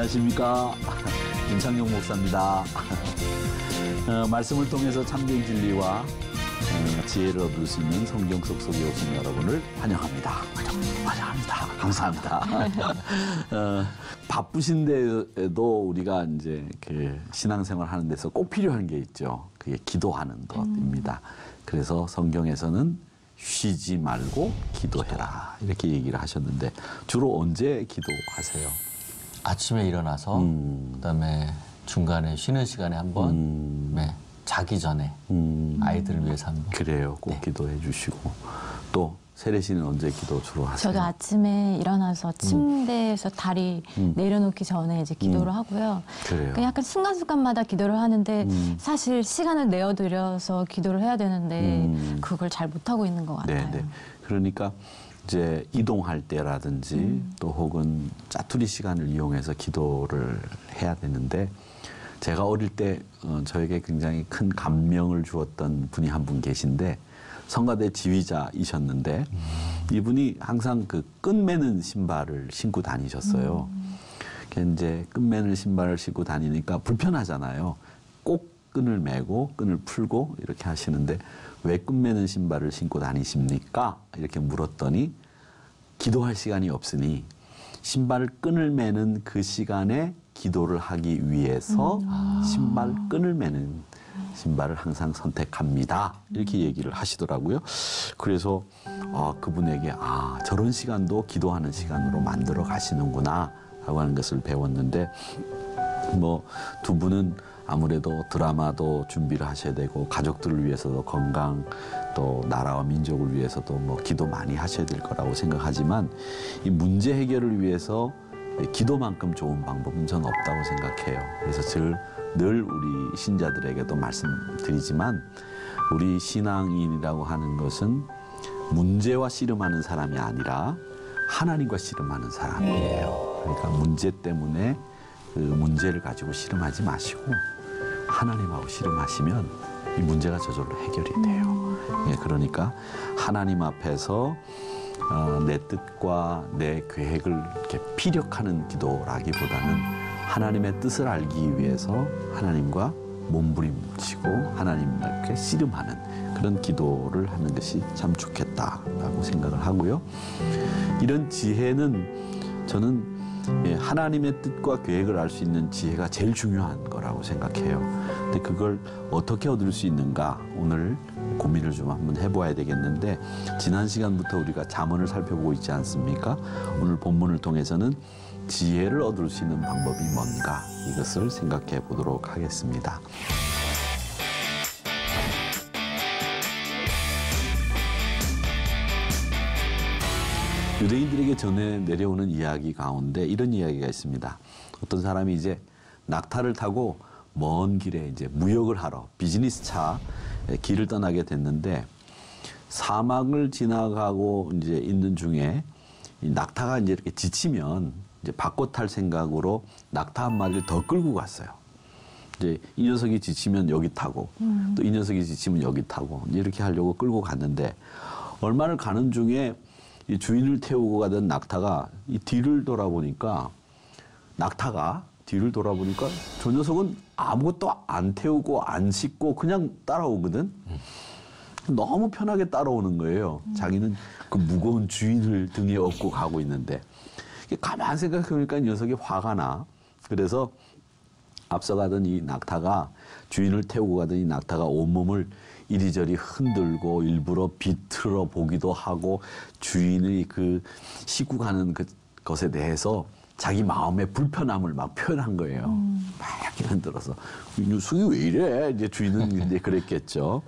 안녕하십니까. 윤창용 목사입니다. 말씀을 통해서 참된 진리와 지혜를 얻을 수 있는 성경 속속에 오신 여러분을 환영합니다. 환영합니다. 감사합니다. 바쁘신데도 우리가 이제 그 신앙생활 하는 데서 꼭 필요한 게 있죠. 그게 기도하는 것입니다. 그래서 성경에서는 쉬지 말고 기도해라 이렇게 얘기를 하셨는데 주로 언제 기도하세요? 아침에 일어나서 그다음에 중간에 쉬는 시간에 한번 네, 자기 전에 아이들을 위해서 한번 그래요. 꼭 네. 기도해 주시고 또 세례 씨는 언제 기도 주로 하세요? 저도 아침에 일어나서 침대에서 다리 내려놓기 전에 이제 기도를 하고요. 그래요. 그 약간 순간순간마다 기도를 하는데 사실 시간을 내어드려서 기도를 해야 되는데 그걸 잘 못하고 있는 것 같아요. 네. 그러니까 이제 이동할 때라든지 또 혹은 짜투리 시간을 이용해서 기도를 해야 되는데 제가 어릴 때 저에게 굉장히 큰 감명을 주었던 분이 한 분 계신데 성가대 지휘자이셨는데 이분이 항상 그 끈매는 신발을 신고 다니셨어요. 이제 끈매는 신발을 신고 다니니까 불편하잖아요. 꼭 끈을 매고 끈을 풀고 이렇게 하시는데 왜 끈매는 신발을 신고 다니십니까? 이렇게 물었더니 기도할 시간이 없으니 신발 끈을 매는 그 시간에 기도를 하기 위해서 신발 끈을 매는 신발을 항상 선택합니다. 이렇게 얘기를 하시더라고요. 그래서 그분에게 저런 시간도 기도하는 시간으로 만들어 가시는구나 라고 하는 것을 배웠는데 뭐 두 분은 아무래도 드라마도 준비를 하셔야 되고 가족들을 위해서도 건강 또 나라와 민족을 위해서도 뭐 기도 많이 하셔야 될 거라고 생각하지만 이 문제 해결을 위해서 기도만큼 좋은 방법은 전 없다고 생각해요. 그래서 늘 우리 신자들에게도 말씀드리지만 우리 신앙인이라고 하는 것은 문제와 씨름하는 사람이 아니라 하나님과 씨름하는 사람이에요. 그러니까 문제 때문에 그 문제를 가지고 씨름하지 마시고 하나님하고 씨름하시면 이 문제가 저절로 해결이 돼요. 그러니까 하나님 앞에서 내 뜻과 내 계획을 이렇게 피력하는 기도라기보다는 하나님의 뜻을 알기 위해서 하나님과 몸부림치고 하나님을 이렇게 씨름하는 그런 기도를 하는 것이 참 좋겠다라고 생각을 하고요. 이런 지혜는 저는 하나님의 뜻과 계획을 알 수 있는 지혜가 제일 중요한 거라고 생각해요. 근데 그걸 어떻게 얻을 수 있는가 오늘 고민을 좀 한번 해봐야 되겠는데 지난 시간부터 우리가 잠언을 살펴보고 있지 않습니까? 오늘 본문을 통해서는 지혜를 얻을 수 있는 방법이 뭔가 이것을 생각해 보도록 하겠습니다. 유대인들에게 전해 내려오는 이야기 가운데 이런 이야기가 있습니다. 어떤 사람이 이제 낙타를 타고 먼 길에 이제 무역을 하러 비즈니스 차 길을 떠나게 됐는데 사막을 지나가고 이제 있는 중에 이 낙타가 이제 이렇게 지치면 이제 바꿔 탈 생각으로 낙타 한 마리를 더 끌고 갔어요. 이제 이 녀석이 지치면 여기 타고 또 이 녀석이 지치면 여기 타고 이렇게 하려고 끌고 갔는데 얼마를 가는 중에 이 주인을 태우고 가던 낙타가 이 뒤를 돌아보니까 저 녀석은 아무것도 안 태우고 안 싣고 그냥 따라오거든. 너무 편하게 따라오는 거예요. 자기는 그 무거운 주인을 등에 업고 가고 있는데 가만 생각해보니까 이 녀석이 화가 나. 그래서 앞서가던 이 낙타가 주인을 태우고 가던 이 낙타가 온몸을 이리저리 흔들고 일부러 비틀어 보기도 하고 주인의 그 싣고 가는 것에 대해서 자기 마음의 불편함을 막 표현한 거예요. 막 이렇게 흔들어서 이 녀석이 왜 이래? 이제 주인은 이제 그랬겠죠.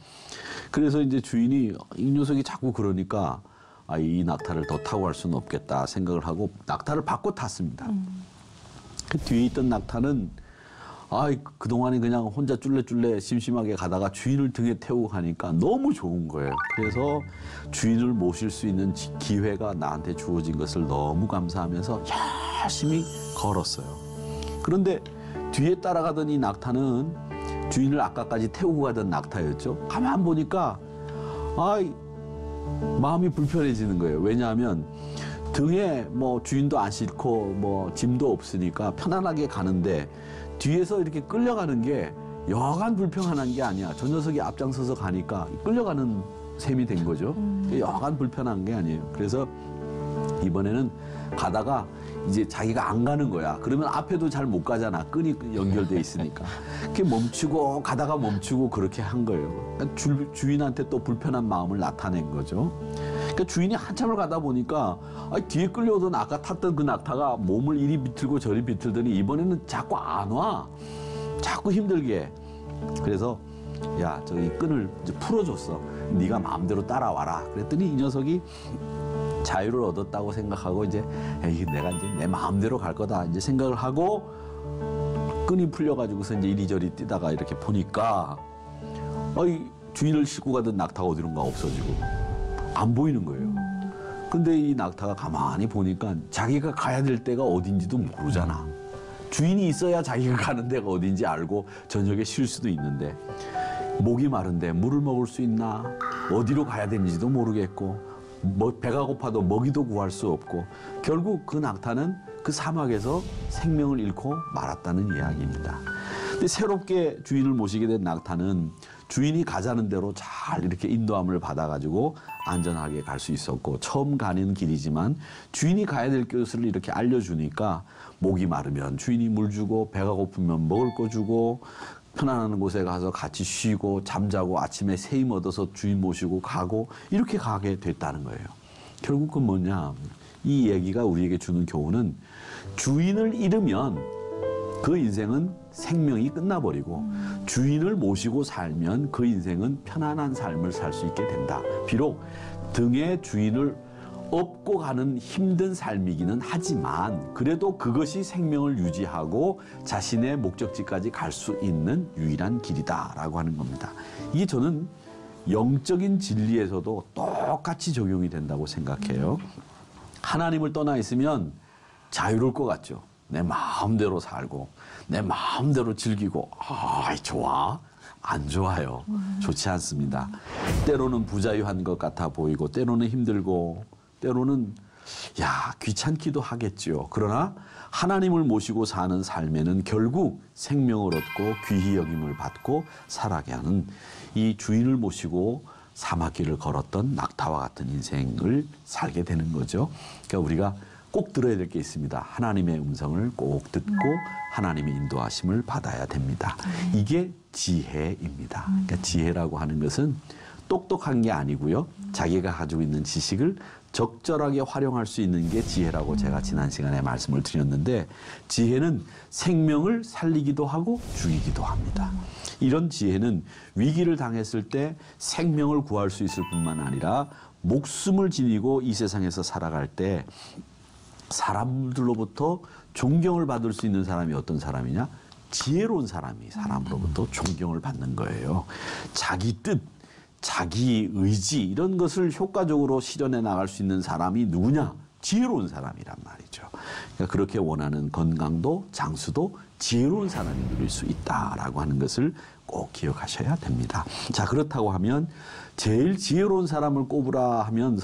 그래서 이제 주인이 이 녀석이 자꾸 그러니까 이 낙타를 더 타고 갈 수는 없겠다 생각을 하고 낙타를 바꿔 탔습니다. 그 뒤에 있던 낙타는 그동안에 그냥 혼자 쫄래쫄래 심심하게 가다가 주인을 등에 태우고 가니까 너무 좋은 거예요. 그래서 주인을 모실 수 있는 기회가 나한테 주어진 것을 너무 감사하면서 열심히 걸었어요. 그런데 뒤에 따라가던 이 낙타는 주인을 아까까지 태우고 가던 낙타였죠. 가만 보니까 마음이 불편해지는 거예요. 왜냐하면 등에 뭐 주인도 안 싣고 뭐 짐도 없으니까 편안하게 가는데 뒤에서 이렇게 끌려가는 게 여간 불편한 게 아니야. 저 녀석이 앞장서서 가니까 끌려가는 셈이 된 거죠. 여간 불편한 게 아니에요. 그래서 이번에는 가다가 이제 자기가 안 가는 거야. 그러면 앞에도 잘 못 가잖아. 끈이 연결돼 있으니까. 이렇게 멈추고 가다가 멈추고 그렇게 한 거예요. 그러니까 주인한테 또 불편한 마음을 나타낸 거죠. 그러니까 주인이 한참을 가다 보니까 뒤에 끌려오던 아까 탔던 그 낙타가 몸을 이리 비틀고 저리 비틀더니 이번에는 자꾸 안 와. 자꾸 힘들게 해. 그래서 야, 저기 끈을 이제 풀어줬어. 네가 마음대로 따라와라. 그랬더니 이 녀석이 자유를 얻었다고 생각하고 이제 에이, 내가 이제 내 마음대로 갈 거다 이제 생각을 하고 끈이 풀려가지고서 이제 이리저리 뛰다가 이렇게 보니까 주인을 싣고 가던 낙타가 어디론가 없어지고 안 보이는 거예요. 근데 이 낙타가 가만히 보니까 자기가 가야 될 데가 어딘지도 모르잖아. 주인이 있어야 자기가 가는 데가 어딘지 알고 저녁에 쉴 수도 있는데 목이 마른데 물을 먹을 수 있나? 어디로 가야 되는지도 모르겠고 배가 고파도 먹이도 구할 수 없고 결국 그 낙타는 그 사막에서 생명을 잃고 말았다는 이야기입니다. 근데 새롭게 주인을 모시게 된 낙타는 주인이 가자는 대로 잘 이렇게 인도함을 받아가지고 안전하게 갈 수 있었고 처음 가는 길이지만 주인이 가야 될 곳을 이렇게 알려주니까 목이 마르면 주인이 물 주고 배가 고프면 먹을 거 주고 편안한 곳에 가서 같이 쉬고 잠자고 아침에 새 힘 얻어서 주인 모시고 가고 이렇게 가게 됐다는 거예요. 결국 그건 뭐냐? 이 얘기가 우리에게 주는 교훈은 주인을 잃으면 그 인생은 생명이 끝나버리고 주인을 모시고 살면 그 인생은 편안한 삶을 살 수 있게 된다. 비록 등에 주인을 업고 가는 힘든 삶이기는 하지만 그래도 그것이 생명을 유지하고 자신의 목적지까지 갈 수 있는 유일한 길이다라고 하는 겁니다. 이게 저는 영적인 진리에서도 똑같이 적용이 된다고 생각해요. 하나님을 떠나 있으면 자유로울 것 같죠. 내 마음대로 살고 내 마음대로 즐기고 좋아? 안 좋아요. 좋지 않습니다. 때로는 부자유한 것 같아 보이고 때로는 힘들고 때로는 귀찮기도 하겠죠. 그러나 하나님을 모시고 사는 삶에는 결국 생명을 얻고 귀히 여김을 받고 살아가게 하는 이 주인을 모시고 사막길을 걸었던 낙타와 같은 인생을 살게 되는 거죠. 그러니까 우리가 꼭 들어야 될 게 있습니다. 하나님의 음성을 꼭 듣고 하나님의 인도하심을 받아야 됩니다. 이게 지혜입니다. 그러니까 지혜라고 하는 것은 똑똑한 게 아니고요. 자기가 가지고 있는 지식을 적절하게 활용할 수 있는 게 지혜라고 제가 지난 시간에 말씀을 드렸는데 지혜는 생명을 살리기도 하고 죽이기도 합니다. 이런 지혜는 위기를 당했을 때 생명을 구할 수 있을 뿐만 아니라 목숨을 지니고 이 세상에서 살아갈 때 사람들로부터 존경을 받을 수 있는 사람이 어떤 사람이냐? 지혜로운 사람이 사람으로부터 존경을 받는 거예요. 자기 뜻, 자기 의지 이런 것을 효과적으로 실현해 나갈 수 있는 사람이 누구냐? 지혜로운 사람이란 말이죠. 그러니까 그렇게 원하는 건강도 장수도 지혜로운 사람이 누릴 수 있다라고 하는 것을 꼭 기억하셔야 됩니다. 자, 그렇다고 하면 제일 지혜로운 사람을 꼽으라 하면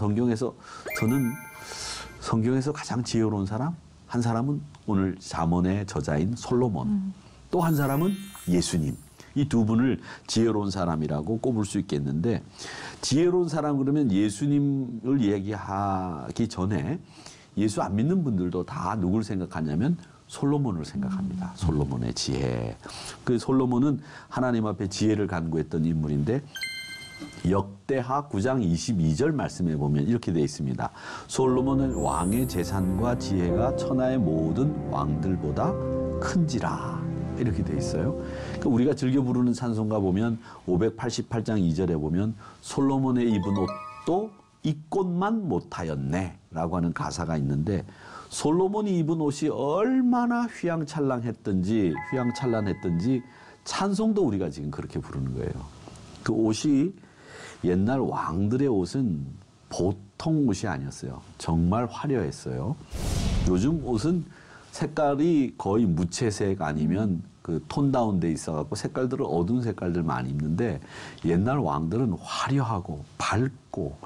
성경에서 가장 지혜로운 사람? 한 사람은 오늘 잠언의 저자인 솔로몬, 또 한 사람은 예수님. 이 두 분을 지혜로운 사람이라고 꼽을 수 있겠는데 지혜로운 사람 그러면 예수님을 얘기하기 전에 예수 안 믿는 분들도 다 누굴 생각하냐면 솔로몬을 생각합니다. 솔로몬의 지혜. 그 솔로몬은 하나님 앞에 지혜를 간구했던 인물인데 역대하 9장 22절 말씀에 보면 이렇게 되어 있습니다. 솔로몬은 왕의 재산과 지혜가 천하의 모든 왕들보다 큰지라. 이렇게 돼 있어요. 그러니까 우리가 즐겨 부르는 찬송가 보면 588장 2절에 보면 솔로몬의 입은 옷도 입꽃만 못하였네 라고 하는 가사가 있는데 솔로몬이 입은 옷이 얼마나 휘황찬란했던지 찬송도 우리가 지금 그렇게 부르는 거예요. 그 옷이 옛날 왕들의 옷은 보통 옷이 아니었어요. 정말 화려했어요. 요즘 옷은 색깔이 거의 무채색 아니면 그 톤 다운 돼 있어갖고 색깔들을 어두운 색깔들 많이 입는데 옛날 왕들은 화려하고 밝고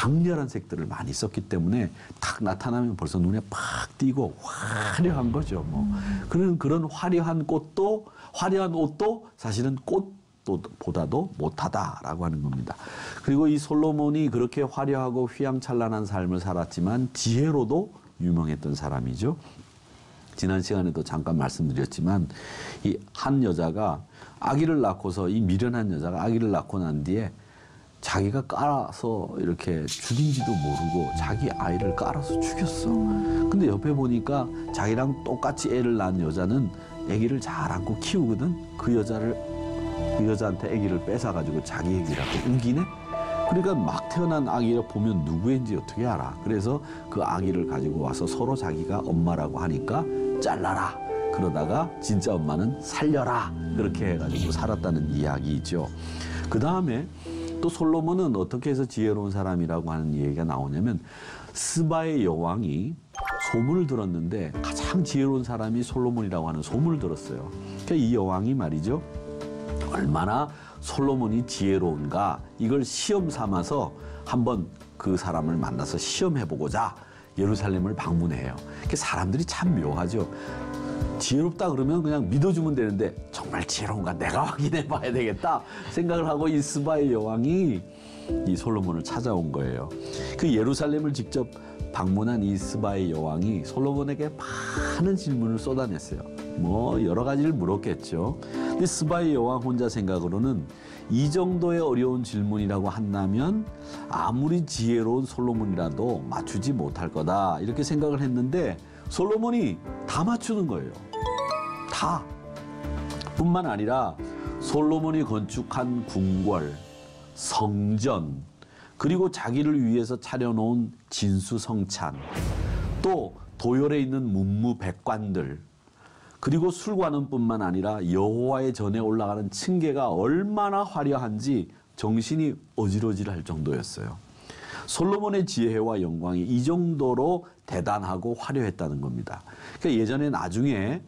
강렬한 색들을 많이 썼기 때문에 딱 나타나면 벌써 눈에 팍 띄고 화려한 거죠. 뭐 그런 화려한 옷도 사실은 꽃보다도 못하다라고 하는 겁니다. 그리고 이 솔로몬이 그렇게 화려하고 휘황찬란한 삶을 살았지만 지혜로도 유명했던 사람이죠. 지난 시간에도 잠깐 말씀드렸지만 이 한 여자가 아기를 낳고서 이 미련한 여자가 아기를 낳고 난 뒤에 자기가 깔아서 이렇게 죽인지도 모르고 자기 아이를 깔아서 죽였어. 근데 옆에 보니까 자기랑 똑같이 애를 낳은 여자는 아기를 잘 안고 키우거든. 그 여자한테 아기를 뺏어가지고 자기 아기라고 우기네. 그러니까 막 태어난 아기를 보면 누구인지 어떻게 알아. 그래서 그 아기를 가지고 와서 서로 자기가 엄마라고 하니까 잘라라. 그러다가 진짜 엄마는 살려라. 그렇게 해가지고 살았다는 이야기죠. 그 다음에 또 솔로몬은 어떻게 해서 지혜로운 사람이라고 하는 얘기가 나오냐면 스바의 여왕이 소문을 들었는데 가장 지혜로운 사람이 솔로몬이라고 하는 소문을 들었어요. 그러니까 이 여왕이 말이죠. 얼마나 솔로몬이 지혜로운가 이걸 시험 삼아서 한번 그 사람을 만나서 시험해보고자 예루살렘을 방문해요. 그러니까 사람들이 참 묘하죠. 지혜롭다 그러면 그냥 믿어주면 되는데 정말 지혜로운가 내가 확인해 봐야 되겠다 생각을 하고 이 스바의 여왕이 이 솔로몬을 찾아온 거예요. 그 예루살렘을 직접 방문한 이 스바의 여왕이 솔로몬에게 많은 질문을 쏟아냈어요. 뭐 여러 가지를 물었겠죠. 근데 스바의 여왕 혼자 생각으로는 이 정도의 어려운 질문이라고 한다면 아무리 지혜로운 솔로몬이라도 맞추지 못할 거다 이렇게 생각을 했는데 솔로몬이 다 맞추는 거예요. 다. 뿐만 아니라 솔로몬이 건축한 궁궐, 성전, 그리고 자기를 위해서 차려놓은 진수성찬, 또 도열에 있는 문무백관들, 그리고 술관원뿐만 아니라 여호와의 전에 올라가는 층계가 얼마나 화려한지 정신이 어지러질할 정도였어요. 솔로몬의 지혜와 영광이 이 정도로 대단하고 화려했다는 겁니다. 그러니까 예전에 나중에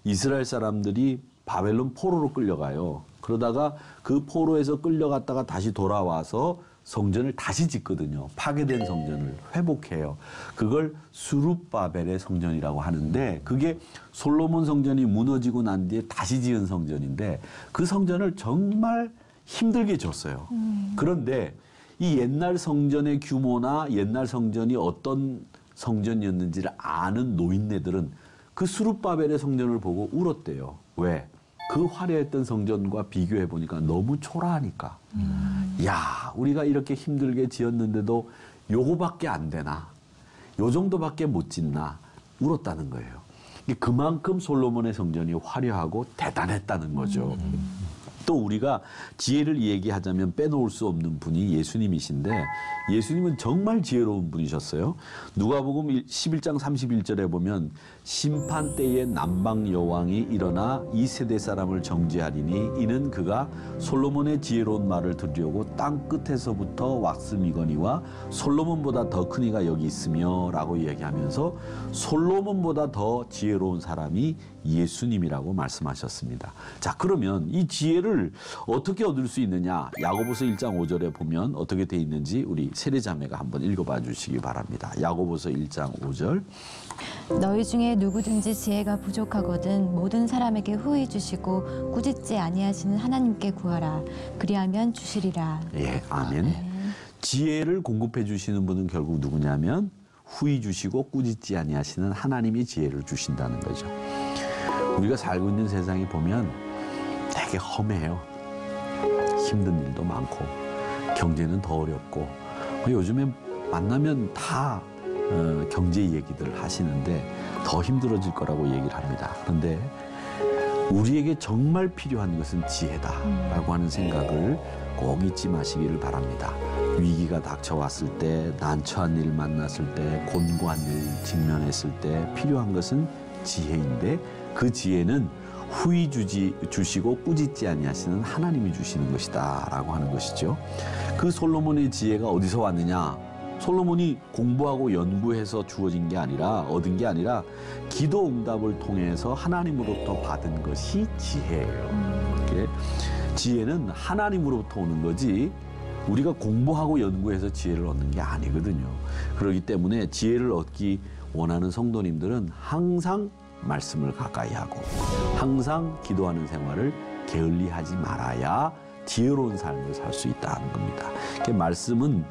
이스라엘 사람들이 바벨론 포로로 끌려가요. 그러다가 그 포로에서 끌려갔다가 다시 돌아와서 성전을 다시 짓거든요. 파괴된 성전을 회복해요. 그걸 수룹바벨의 성전이라고 하는데 그게 솔로몬 성전이 무너지고 난 뒤에 다시 지은 성전인데 그 성전을 정말 힘들게 졌어요. 그런데 이 옛날 성전의 규모나 옛날 성전이 어떤 성전이었는지를 아는 노인네들은 그 수룹바벨의 성전을 보고 울었대요. 왜? 그 화려했던 성전과 비교해 보니까 너무 초라하니까. 야, 우리가 이렇게 힘들게 지었는데도 요거밖에 안 되나? 요 정도밖에 못 짓나? 울었다는 거예요. 그만큼 솔로몬의 성전이 화려하고 대단했다는 거죠. 또 우리가 지혜를 얘기하자면 빼놓을 수 없는 분이 예수님이신데 예수님은 정말 지혜로운 분이셨어요. 누가복음 11장 31절에 보면 심판 때에 남방 여왕이 일어나 이 세대 사람을 정죄하리니 이는 그가 솔로몬의 지혜로운 말을 들으려고 땅 끝에서부터 왔음이거니와 솔로몬보다 더 큰 이가 여기 있으며 라고 얘기하면서 솔로몬보다 더 지혜로운 사람이 예수님이라고 말씀하셨습니다. 자, 그러면 이 지혜를 어떻게 얻을 수 있느냐? 야고보서 1장 5절에 보면 어떻게 돼 있는지 우리 세례자매가 한번 읽어봐 주시기 바랍니다. 야고보서 1장 5절. 너희 중에 누구든지 지혜가 부족하거든 모든 사람에게 후히 주시고 꾸짖지 아니하시는 하나님께 구하라. 그리하면 주시리라. 예, 아멘. 지혜를 공급해 주시는 분은 결국 누구냐면 후히 주시고 꾸짖지 아니하시는 하나님이 지혜를 주신다는 거죠. 우리가 살고 있는 세상이 보면 되게 험해요. 힘든 일도 많고 경제는 더 어렵고 요즘에 만나면 다 경제 얘기들 하시는데 더 힘들어질 거라고 얘기를 합니다. 그런데 우리에게 정말 필요한 것은 지혜다라고 하는 생각을 꼭 잊지 마시기를 바랍니다. 위기가 닥쳐왔을 때, 난처한 일 만났을 때, 곤고한 일 직면했을 때 필요한 것은 지혜인데 그 지혜는 후히 주시고 꾸짖지 아니하시는 하나님이 주시는 것이다 라고 하는 것이죠. 그 솔로몬의 지혜가 어디서 왔느냐? 솔로몬이 공부하고 연구해서 주어진 게 아니라 얻은 게 아니라 기도 응답을 통해서 하나님으로부터 받은 것이 지혜예요. 지혜는 하나님으로부터 오는 거지 우리가 공부하고 연구해서 지혜를 얻는 게 아니거든요. 그렇기 때문에 지혜를 얻기 원하는 성도님들은 항상 말씀을 가까이 하고 항상 기도하는 생활을 게을리하지 말아야 지혜로운 삶을 살 수 있다는 겁니다. 말씀은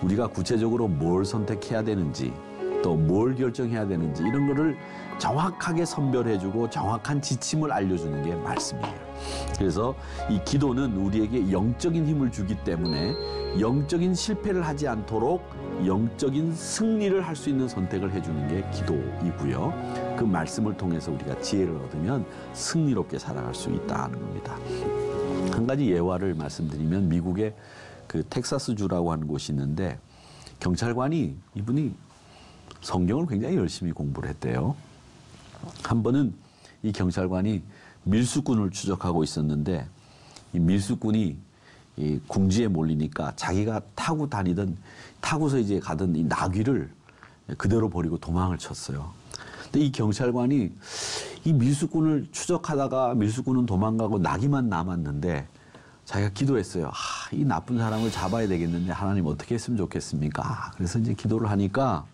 우리가 구체적으로 뭘 선택해야 되는지 또 뭘 결정해야 되는지 이런 거를 정확하게 선별해주고 정확한 지침을 알려주는 게 말씀이에요. 그래서 이 기도는 우리에게 영적인 힘을 주기 때문에 영적인 실패를 하지 않도록 영적인 승리를 할 수 있는 선택을 해주는 게 기도이고요. 그 말씀을 통해서 우리가 지혜를 얻으면 승리롭게 살아갈 수 있다는 겁니다. 한 가지 예화를 말씀드리면 미국의 그 텍사스주라고 하는 곳이 있는데 경찰관이 이분이 성경을 굉장히 열심히 공부를 했대요. 한 번은 이 경찰관이 밀수꾼을 추적하고 있었는데 이 밀수꾼이 이 궁지에 몰리니까 자기가 타고서 이제 가던 이 나귀를 그대로 버리고 도망을 쳤어요. 근데 이 경찰관이 이 밀수꾼을 추적하다가 밀수꾼은 도망가고 나귀만 남았는데 자기가 기도했어요. 이 나쁜 사람을 잡아야 되겠는데 하나님 어떻게 했으면 좋겠습니까? 그래서 이제 기도를 하니까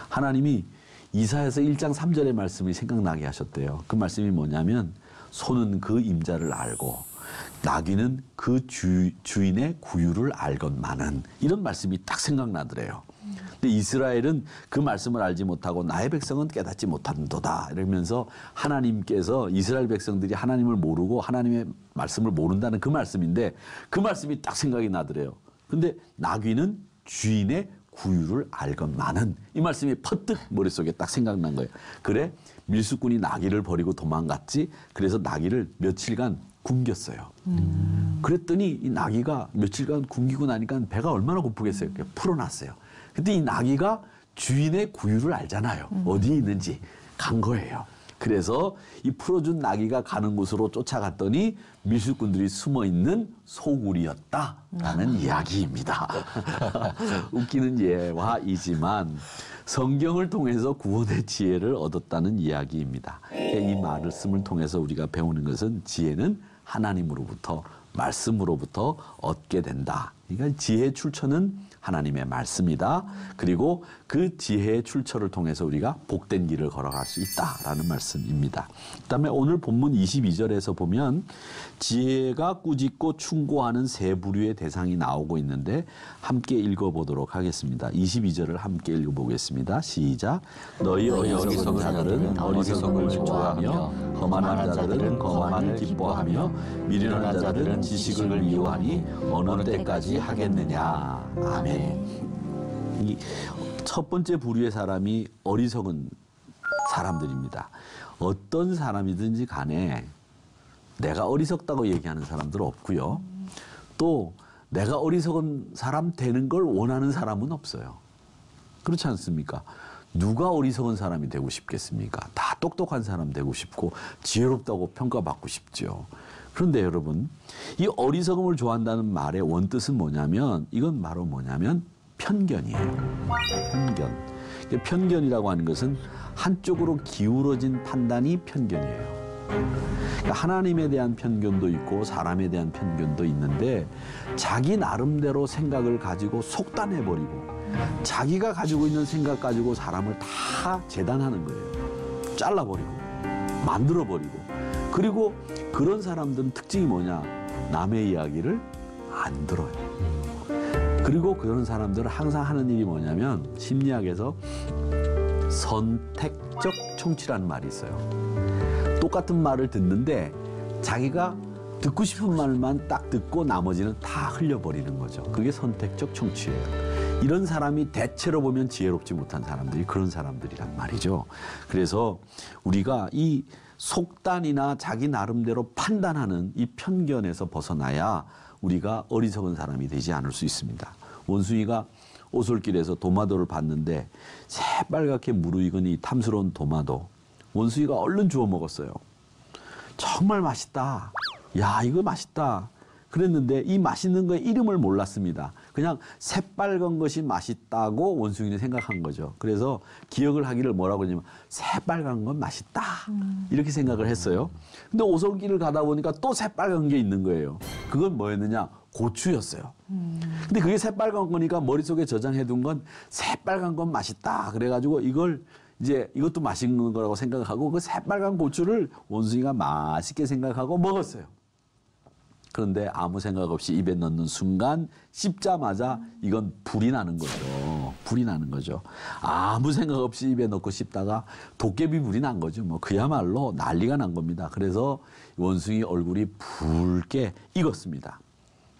하나님이 이사야서 1장 3절의 말씀이 생각나게 하셨대요. 그 말씀이 뭐냐면 소는 그 임자를 알고 나귀는 그 주인의 구유를 알건만은 이런 말씀이 딱 생각나더래요. 근데 이스라엘은 그 말씀을 알지 못하고 나의 백성은 깨닫지 못한도다 이러면서 하나님께서 이스라엘 백성들이 하나님을 모르고 하나님의 말씀을 모른다는 그 말씀인데 그 말씀이 딱 생각이 나더래요. 근데 나귀는 주인의 구유를 알건만은 이 말씀이 퍼뜩 머릿속에 딱 생각난 거예요. 그래 밀수꾼이 나귀를 버리고 도망갔지. 그래서 나귀를 며칠간 굶겼어요. 그랬더니 이 나귀가 며칠간 굶기고 나니까 배가 얼마나 고프겠어요. 풀어놨어요. 근데 이 나귀가 주인의 구유를 알잖아요. 어디에 있는지 간 거예요. 그래서 이 풀어준 나귀가 가는 곳으로 쫓아갔더니 밀수꾼들이 숨어있는 소굴이었다라는 이야기입니다. 웃기는 예화이지만 성경을 통해서 구원의 지혜를 얻었다는 이야기입니다. 이 말씀을 통해서 우리가 배우는 것은 지혜는 하나님으로부터 말씀으로부터 얻게 된다. 그러니까 지혜의 출처는 하나님의 말씀이다. 그리고 그 지혜의 출처를 통해서 우리가 복된 길을 걸어갈 수 있다라는 말씀입니다. 그다음에 오늘 본문 22절에서 보면 지혜가 꾸짖고 충고하는 세 부류의 대상이 나오고 있는데 함께 읽어보도록 하겠습니다. 22절을 함께 읽어보겠습니다. 시작. 너희 어리석은 자들은 어리석음을 좋아하며 거만한 자들은 거만을 기뻐하며 미련한 자들은 지식을 미워하니 어느 때까지 하겠느냐. 아멘. 이 첫 번째 부류의 사람이 어리석은 사람들입니다. 어떤 사람이든지 간에 내가 어리석다고 얘기하는 사람들은 없고요. 또 내가 어리석은 사람 되는 걸 원하는 사람은 없어요. 그렇지 않습니까? 누가 어리석은 사람이 되고 싶겠습니까? 다 똑똑한 사람 되고 싶고 지혜롭다고 평가받고 싶죠. 그런데 여러분, 이 어리석음을 좋아한다는 말의 원뜻은 뭐냐면 이건 바로 뭐냐면 편견이에요. 편견. 편견이라고 하는 것은 한쪽으로 기울어진 판단이 편견이에요. 그러니까 하나님에 대한 편견도 있고 사람에 대한 편견도 있는데 자기 나름대로 생각을 가지고 속단해버리고 자기가 가지고 있는 생각 가지고 사람을 다 재단하는 거예요. 잘라버리고 만들어버리고. 그리고 그런 사람들은 특징이 뭐냐? 남의 이야기를 안 들어요. 그리고 그런 사람들은 항상 하는 일이 뭐냐면 심리학에서 선택적 청취라는 말이 있어요. 똑같은 말을 듣는데 자기가 듣고 싶은 말만 딱 듣고 나머지는 다 흘려버리는 거죠. 그게 선택적 청취예요. 이런 사람이 대체로 보면 지혜롭지 못한 사람들이 그런 사람들이란 말이죠. 그래서 우리가 이 속단이나 자기 나름대로 판단하는 이 편견에서 벗어나야 우리가 어리석은 사람이 되지 않을 수 있습니다. 원숭이가 오솔길에서 도마도를 봤는데 새빨갛게 무르익은 이 탐스러운 도마도 원숭이가 얼른 주워 먹었어요. 정말 맛있다. 야, 이거 맛있다. 그랬는데 이 맛있는 거의 이름을 몰랐습니다. 그냥 새빨간 것이 맛있다고 원숭이는 생각한 거죠. 그래서 기억을 하기를 뭐라고 하냐면 새빨간 건 맛있다. 이렇게 생각을 했어요. 근데 오솔길을 가다 보니까 또 새빨간 게 있는 거예요. 그건 뭐였느냐? 고추였어요. 근데 그게 새빨간 거니까 머릿속에 저장해둔 건 새빨간 건 맛있다. 그래가지고 이걸 이제 이것도 맛있는 거라고 생각하고 그 새빨간 고추를 원숭이가 맛있게 생각하고 먹었어요. 그런데 아무 생각 없이 입에 넣는 순간 씹자마자 이건 불이 나는 거죠. 불이 나는 거죠. 아무 생각 없이 입에 넣고 씹다가 도깨비 불이 난 거죠. 뭐 그야말로 난리가 난 겁니다. 그래서 원숭이 얼굴이 붉게 익었습니다.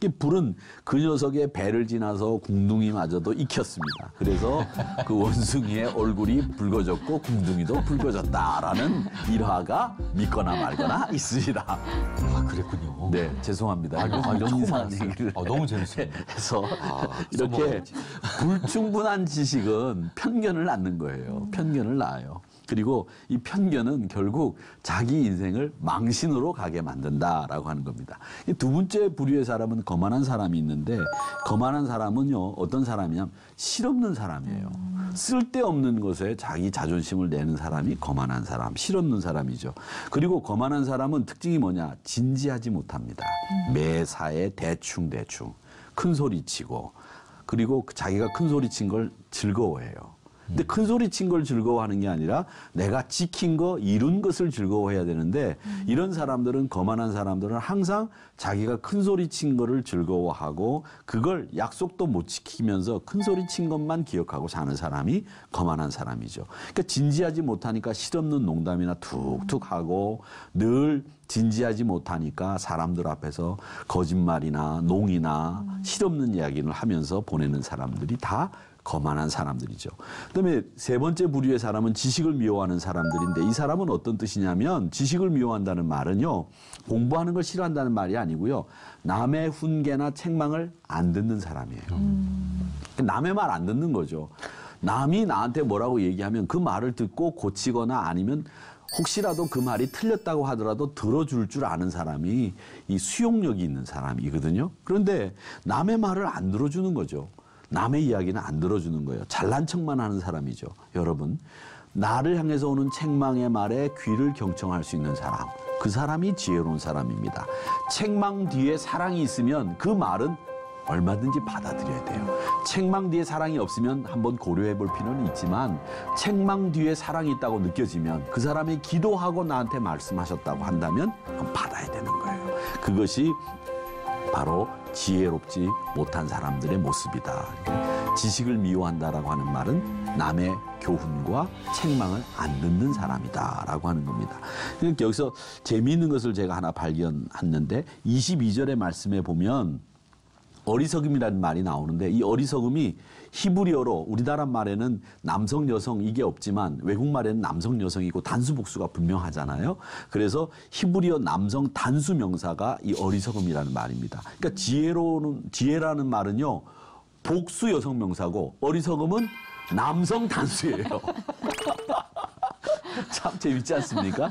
이 불은 그 녀석의 배를 지나서 궁둥이마저도 익혔습니다. 그래서 그 원숭이의 얼굴이 붉어졌고 궁둥이도 붉어졌다라는 일화가 믿거나 말거나 있습니다. 아, 그랬군요. 네, 죄송합니다. 처음 이상한 알았어요. 얘기를 너무 재밌어요. 해서 이렇게 써먹어야지. 불충분한 지식은 편견을 낳는 거예요. 편견을 낳아요. 그리고 이 편견은 결국 자기 인생을 망신으로 가게 만든다라고 하는 겁니다. 이 두 번째 부류의 사람은 거만한 사람이 있는데 거만한 사람은요 어떤 사람이냐면 실없는 사람이에요. 쓸데없는 것에 자기 자존심을 내는 사람이 거만한 사람, 실없는 사람이죠. 그리고 거만한 사람은 특징이 뭐냐? 진지하지 못합니다. 매사에 대충대충 큰 소리 치고 그리고 자기가 큰 소리 친 걸 즐거워해요. 근데 큰 소리 친 걸 즐거워하는 게 아니라 내가 지킨 거, 이룬 것을 즐거워해야 되는데 이런 사람들은 거만한 사람들은 항상 자기가 큰 소리 친 거를 즐거워하고 그걸 약속도 못 지키면서 큰 소리 친 것만 기억하고 사는 사람이 거만한 사람이죠. 그러니까 진지하지 못하니까 실없는 농담이나 툭툭 하고 늘 진지하지 못하니까 사람들 앞에서 거짓말이나 농이나 실없는 이야기를 하면서 보내는 사람들이 다 거만한 사람들이죠. 그다음에 세 번째 부류의 사람은 지식을 미워하는 사람들인데 이 사람은 어떤 뜻이냐면 지식을 미워한다는 말은요. 공부하는 걸 싫어한다는 말이 아니고요. 남의 훈계나 책망을 안 듣는 사람이에요. 남의 말 안 듣는 거죠. 남이 나한테 뭐라고 얘기하면 그 말을 듣고 고치거나 아니면 혹시라도 그 말이 틀렸다고 하더라도 들어줄 줄 아는 사람이 이 수용력이 있는 사람이거든요. 그런데 남의 말을 안 들어주는 거죠. 남의 이야기는 안 들어주는 거예요. 잘난 척만 하는 사람이죠. 여러분, 나를 향해서 오는 책망의 말에 귀를 경청할 수 있는 사람, 그 사람이 지혜로운 사람입니다. 책망 뒤에 사랑이 있으면 그 말은 얼마든지 받아들여야 돼요. 책망 뒤에 사랑이 없으면 한번 고려해 볼 필요는 있지만 책망 뒤에 사랑이 있다고 느껴지면 그 사람이 기도하고 나한테 말씀하셨다고 한다면 그건 받아야 되는 거예요. 그것이 바로 지혜롭지 못한 사람들의 모습이다. 지식을 미워한다라고 하는 말은 남의 교훈과 책망을 안 듣는 사람이다라고 하는 겁니다. 그러니까 여기서 재미있는 것을 제가 하나 발견했는데 22절의 말씀에 보면 어리석음이라는 말이 나오는데 이 어리석음이 히브리어로 우리나라 말에는 남성 여성 이게 없지만 외국 말에는 남성 여성이고 단수 복수가 분명하잖아요. 그래서 히브리어 남성 단수 명사가 이 어리석음이라는 말입니다. 그러니까 지혜라는 말은요 복수 여성 명사고 어리석음은 남성 단수예요. 참 재밌지 않습니까?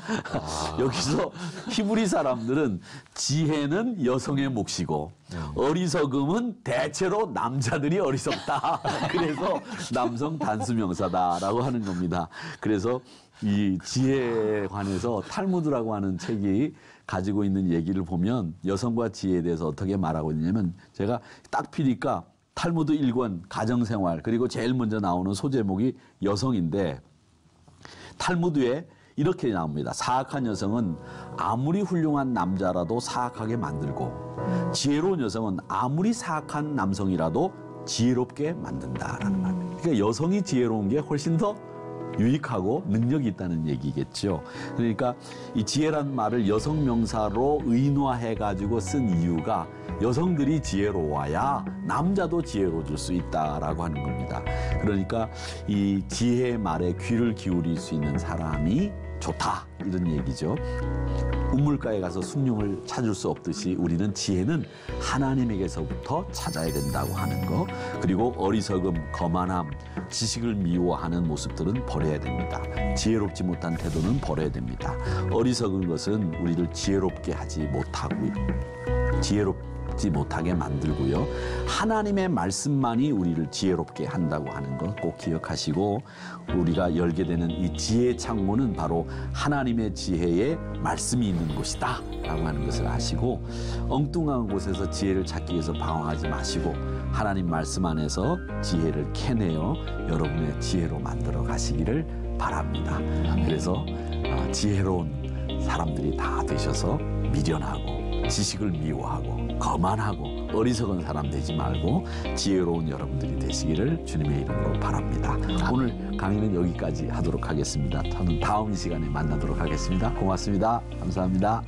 여기서 히브리 사람들은 지혜는 여성의 몫이고 어리석음은 대체로 남자들이 어리석다. 그래서 남성 단수명사다라고 하는 겁니다. 그래서 이 지혜에 관해서 탈무드라고 하는 책이 가지고 있는 얘기를 보면 여성과 지혜에 대해서 어떻게 말하고 있냐면 제가 딱 피니까 탈무드 1권 가정생활 그리고 제일 먼저 나오는 소제목이 여성인데 탈무드에 이렇게 나옵니다. 사악한 여성은 아무리 훌륭한 남자라도 사악하게 만들고 지혜로운 여성은 아무리 사악한 남성이라도 지혜롭게 만든다라는 말입니다. 그러니까 여성이 지혜로운 게 훨씬 더 유익하고 능력이 있다는 얘기겠죠. 그러니까 이 지혜라는 말을 여성 명사로 의인화해가지고 쓴 이유가 여성들이 지혜로워야 남자도 지혜로워질 수 있다라고 하는 겁니다. 그러니까 이 지혜의 말에 귀를 기울일 수 있는 사람이 좋다 이런 얘기죠. 우물가에 가서 숭늉을 찾을 수 없듯이 우리는 지혜는 하나님에게서부터 찾아야 된다고 하는 거 그리고 어리석음, 거만함, 지식을 미워하는 모습들은 버려야 됩니다. 지혜롭지 못한 태도는 버려야 됩니다. 어리석은 것은 우리를 지혜롭게 하지 못하고요. 지혜롭지 죽지 못하게 만들고요. 하나님의 말씀만이 우리를 지혜롭게 한다고 하는 것 꼭 기억하시고, 우리가 열게 되는 이 지혜의 창문은 바로 하나님의 지혜의 말씀이 있는 곳이다 라고 하는 것을 아시고, 엉뚱한 곳에서 지혜를 찾기 위해서 방황하지 마시고 하나님 말씀 안에서 지혜를 캐내어 여러분의 지혜로 만들어 가시기를 바랍니다. 그래서 지혜로운 사람들이 다 되셔서 미련하고 지식을 미워하고 거만하고 어리석은 사람 되지 말고 지혜로운 여러분들이 되시기를 주님의 이름으로 바랍니다. 오늘 강의는 여기까지 하도록 하겠습니다. 저는 다음 시간에 만나도록 하겠습니다. 고맙습니다. 감사합니다.